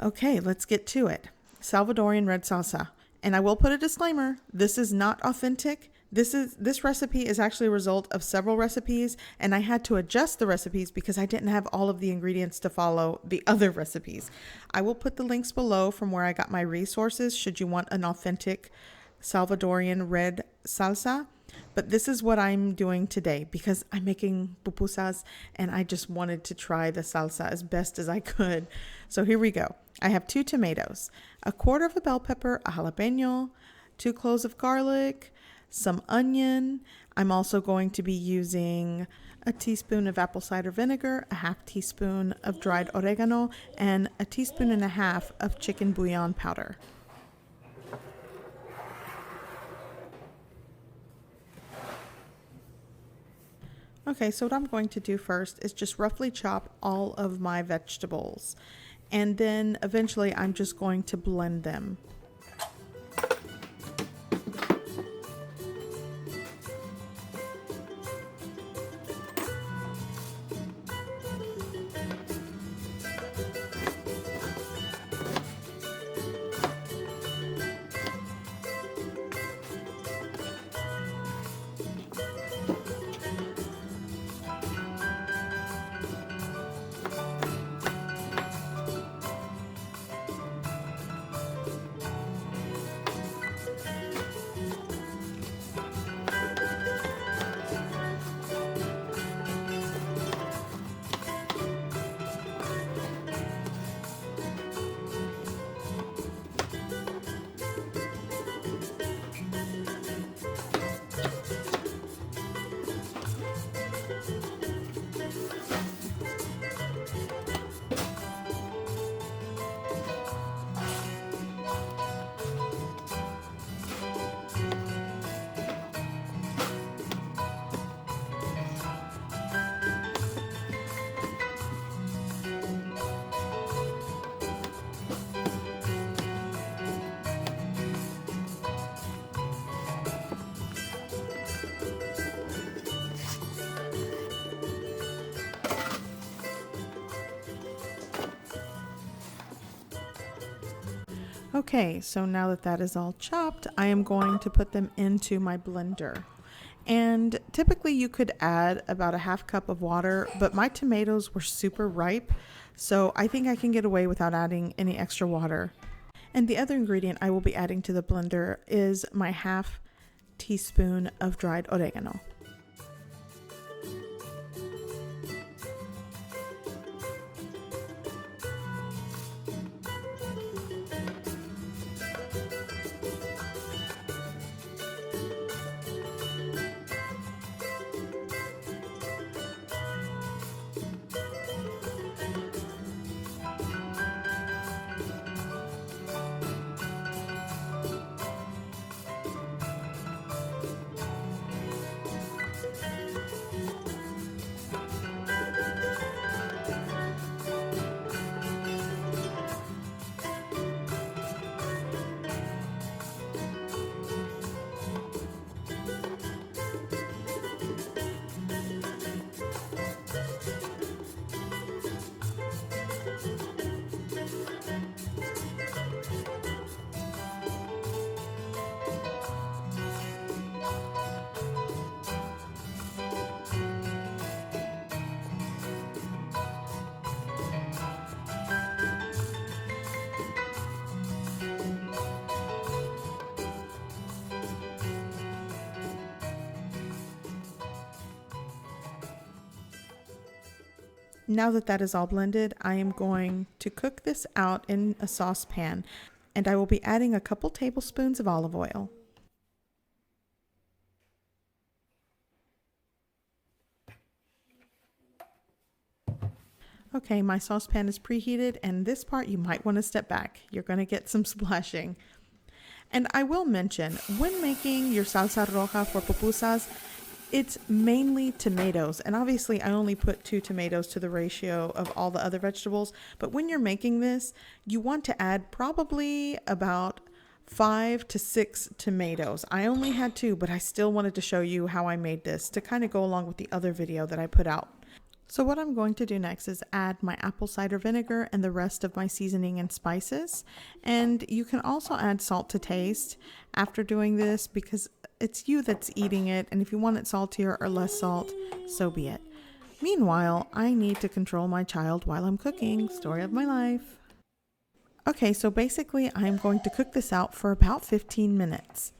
Okay, let's get to it. Salvadorian red salsa. And I will put a disclaimer, this is not authentic. This recipe is actually a result of several recipes, and I had to adjust the recipes because I didn't have all of the ingredients to follow the other recipes. I will put the links below from where I got my resources should you want an authentic Salvadorian red salsa. But this is what I'm doing today because I'm making pupusas and I just wanted to try the salsa as best as I could. So here we go. I have 2 tomatoes, a quarter of a bell pepper, a jalapeno, 2 cloves of garlic, some onion. I'm also going to be using a teaspoon of apple cider vinegar, a half teaspoon of dried oregano, and a teaspoon and a half of chicken bouillon powder. Okay, so what I'm going to do first is just roughly chop all of my vegetables, and then eventually I'm just going to blend them. Okay, so now that that is all chopped, I am going to put them into my blender. And typically you could add about a half cup of water, but my tomatoes were super ripe, so I think I can get away without adding any extra water. And the other ingredient I will be adding to the blender is my half teaspoon of dried oregano. Now that that is all blended, I am going to cook this out in a saucepan, and I will be adding a couple tablespoons of olive oil. Okay, my saucepan is preheated, and this part you might want to step back. You're going to get some splashing. And I will mention, when making your salsa roja for pupusas, it's mainly tomatoes, and obviously I only put 2 tomatoes to the ratio of all the other vegetables, but when you're making this, you want to add probably about 5 to 6 tomatoes. I only had 2, but I still wanted to show you how I made this to kind of go along with the other video that I put out. So what I'm going to do next is add my apple cider vinegar and the rest of my seasoning and spices. And you can also add salt to taste after doing this because it's you that's eating it. And if you want it saltier or less salt, so be it. Meanwhile, I need to control my child while I'm cooking. Story of my life. Okay, so basically I'm going to cook this out for about 15 minutes.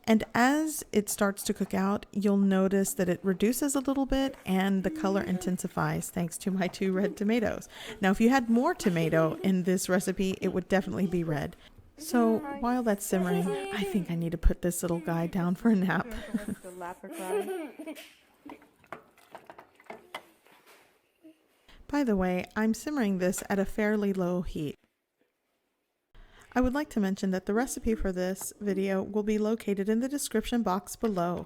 And as it starts to cook out, you'll notice that it reduces a little bit and the color intensifies thanks to my 2 red tomatoes. Now, if you had more tomato in this recipe, it would definitely be red. So while that's simmering, I think I need to put this little guy down for a nap. By the way, I'm simmering this at a fairly low heat. I would like to mention that the recipe for this video will be located in the description box below.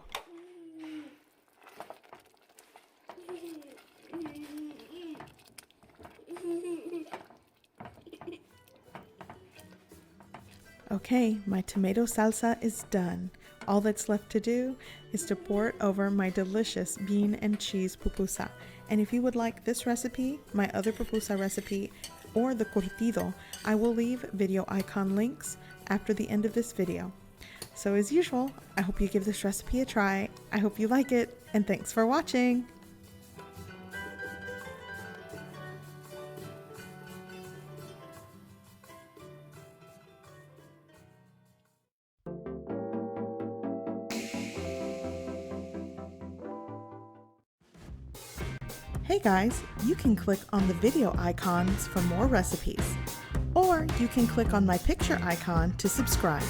Okay, my tomato salsa is done. All that's left to do is to pour it over my delicious bean and cheese pupusa. And if you would like this recipe, my other pupusa recipe, or the curtido, I will leave video icon links after the end of this video. So as usual, I hope you give this recipe a try. I hope you like it, and thanks for watching. Hey guys, you can click on the video icons for more recipes, or you can click on my picture icon to subscribe.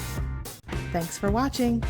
Thanks for watching.